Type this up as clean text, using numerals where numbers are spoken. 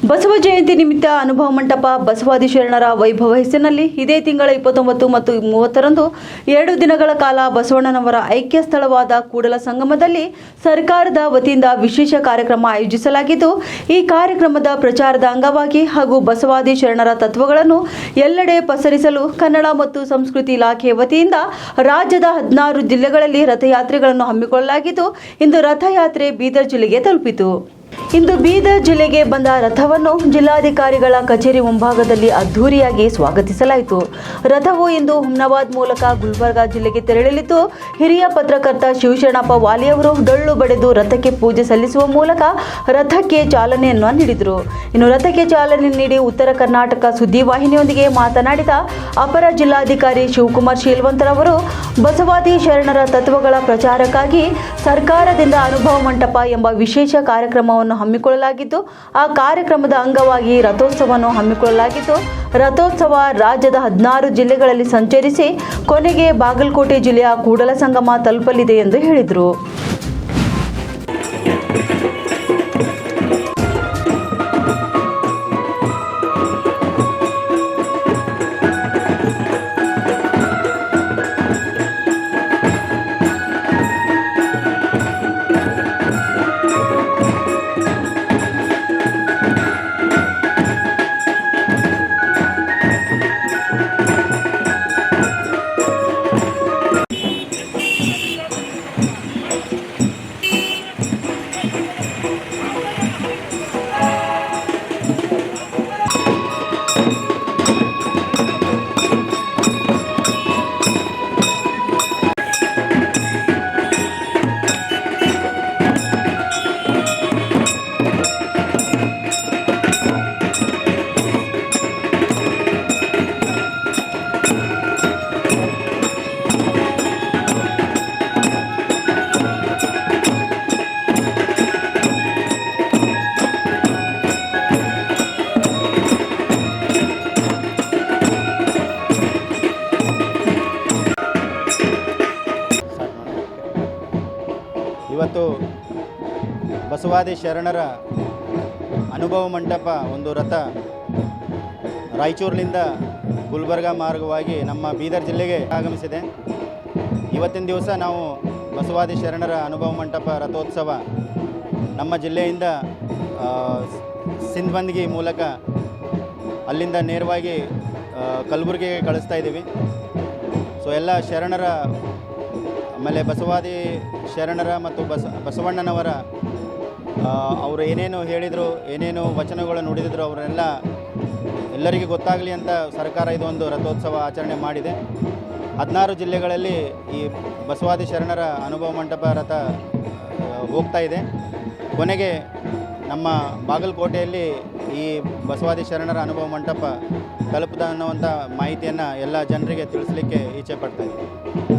ಬಸವ ಜಯಂತಿ ನಿಮಿತ್ತ ಅನುಭವ ಮಂಟಪ ಬಸವಾದಿ ಶರಣರ ವೈಭವ ಹೆಸರಿನಲ್ಲಿ ಇದೇ ತಿಂಗಳ 29 ಮತ್ತು 30ರಂದು 2 ದಿನಗಳ ಕಾಲ ಬಸವಣ್ಣನವರ ಐಕ್ಯ ಸ್ಥಳವಾದ ಕೂಡಲ ಸಂಗಮದಲ್ಲಿ ಸರ್ಕಾರದ ವತಿಯಿಂದ ವಿಶೇಷ ಕಾರ್ಯಕ್ರಮ ಆಯೋಜಿಸಲಾಗಿದ್ದು, ಈ ಕಾರ್ಯಕ್ರಮದ ಪ್ರಚಾರದ ಅಂಗವಾಗಿ ಹಾಗೂ ಬಸವಾದಿ ಶರಣರ ತತ್ವಗಳನ್ನು ಎಲ್ಲೆಡೆ ಪಸರಿಸಲು ಕನ್ನಡ ಮತ್ತು ಸಂಸ್ಕೃತಿ ಇಲಾಖೆ ವತಿಯಿಂದ ರಾಜ್ಯದ 16 ಜಿಲ್ಲೆಗಳಲ್ಲಿ ರಥಯಾತ್ರೆಗಳನ್ನು ಹಮ್ಮಿಕೊಳ್ಳಲಾಗಿದ್ದು, ಇಂದು ರಥಯಾತ್ರೆ ಬೀದರ್ ಜಿಲ್ಲೆಗೆ ತಲುಪಿತು. ಇಂದು ಬೀದರ್ ಜಿಲ್ಲೆಗೆ ಬಂದ ರಥವನ್ನು ಜಿಲ್ಲಾಧಿಕಾರಿಗಳ ಕಚೇರಿ ಮುಂಭಾಗದಲ್ಲಿ ಅದ್ಧೂರಿಯಾಗಿ ಸ್ವಾಗತಿಸಲಾಯಿತು. ರಥವು ಇಂದು ಹುಮ್ನಾಬಾದ್ ಮೂಲಕ ಗುಲ್ಬರ್ಗಾ ಜಿಲ್ಲೆಗೆ ತೆರಳಲಿದ್ದು, ಹಿರಿಯ ಪತ್ರಕರ್ತ ಶಿವಶರಣಪ್ಪ ವಾಲಿ ಅವರು ಡೊಳ್ಳು ಬಡಿದು ರಥಕ್ಕೆ ಪೂಜೆ ಸಲ್ಲಿಸುವ ಮೂಲಕ ರಥಕ್ಕೆ ಚಾಲನೆಯನ್ನು ನೀಡಿದರು. ಇನ್ನು ರಥಕ್ಕೆ ಚಾಲನೆ ನೀಡಿ ಉತ್ತರ ಕರ್ನಾಟಕ ಸುದ್ದಿವಾಹಿನಿಯೊಂದಿಗೆ ಮಾತನಾಡಿದ ಅಪರ ಜಿಲ್ಲಾಧಿಕಾರಿ ಶಿವಕುಮಾರ್ ಶೀಲವಂತರವರು, ಬಸವಾದಿ ಶರಣರ ತತ್ವಗಳ ಪ್ರಚಾರಕ್ಕಾಗಿ ಸರ್ಕಾರದಿಂದ ಅನುಭವ ಮಂಟಪ ಎಂಬ ವಿಶೇಷ ಕಾರ್ಯಕ್ರಮವನ್ನು ಹಮ್ಮಿಕೊಳ್ಳಲಾಗಿದ್ದು, ಆ ಕಾರ್ಯಕ್ರಮದ ಅಂಗವಾಗಿ ರಥೋತ್ಸವವನ್ನು ಹಮ್ಮಿಕೊಳ್ಳಲಾಗಿದ್ದು, ರಥೋತ್ಸವ ರಾಜ್ಯದ 16 ಜಿಲ್ಲೆಗಳಲ್ಲಿ ಸಂಚರಿಸಿ ಕೊನೆಗೆ ಬಾಗಲಕೋಟೆ ಜಿಲ್ಲೆಯ ಕೂಡಲ ಸಂಗಮ ತಲುಪಲಿದೆ ಎಂದು ಹೇಳಿದರು. ಇವತ್ತು ಬಸವಾದಿ ಶರಣರ ಅನುಭವ ಮಂಟಪ ಒಂದು ರಥ ರಾಯಚೂರಿನಿಂದ ಗುಲ್ಬರ್ಗಾ ಮಾರ್ಗವಾಗಿ ನಮ್ಮ ಬೀದರ್ ಜಿಲ್ಲೆಗೆ ಆಗಮಿಸಿದೆ. ಇವತ್ತಿನ ದಿವಸ ನಾವು ಬಸವಾದಿ ಶರಣರ ಅನುಭವ ಮಂಟಪ ರಥೋತ್ಸವ ನಮ್ಮ ಜಿಲ್ಲೆಯಿಂದ ಸಿಂಧಬಂದಗಿ ಮೂಲಕ ಅಲ್ಲಿಂದ ನೇರವಾಗಿ ಕಲಬುರಗಿಗೆ ಕಳಿಸ್ತಾ ಇದ್ದೀವಿ. ಸೊ ಎಲ್ಲ ಶರಣರ ಆಮೇಲೆ ಬಸವಾದಿ ಶರಣರ ಮತ್ತು ಬಸವಣ್ಣನವರ ಅವರು ಏನೇನು ಹೇಳಿದರು, ಏನೇನು ವಚನಗಳು ನುಡಿದಿದ್ರು ಅವರೆಲ್ಲ ಎಲ್ಲರಿಗೂ ಗೊತ್ತಾಗಲಿ ಅಂತ ಸರ್ಕಾರ ಇದೊಂದು ರಥೋತ್ಸವ ಆಚರಣೆ ಮಾಡಿದೆ. 16 ಜಿಲ್ಲೆಗಳಲ್ಲಿ ಈ ಬಸವಾದಿ ಶರಣರ ಅನುಭವ ಮಂಟಪ ರಥ ಹೋಗ್ತಾ ಇದೆ. ಕೊನೆಗೆ ನಮ್ಮ ಬಾಗಲಕೋಟೆಯಲ್ಲಿ ಈ ಬಸವಾದಿ ಶರಣರ ಅನುಭವ ಮಂಟಪ ತಲುಪದ ಅನ್ನುವಂಥ ಮಾಹಿತಿಯನ್ನು ಎಲ್ಲ ಜನರಿಗೆ ತಿಳಿಸಲಿಕ್ಕೆ ಇಚ್ಛೆ ಪಡ್ತಾ ಇದ್ದೀವಿ.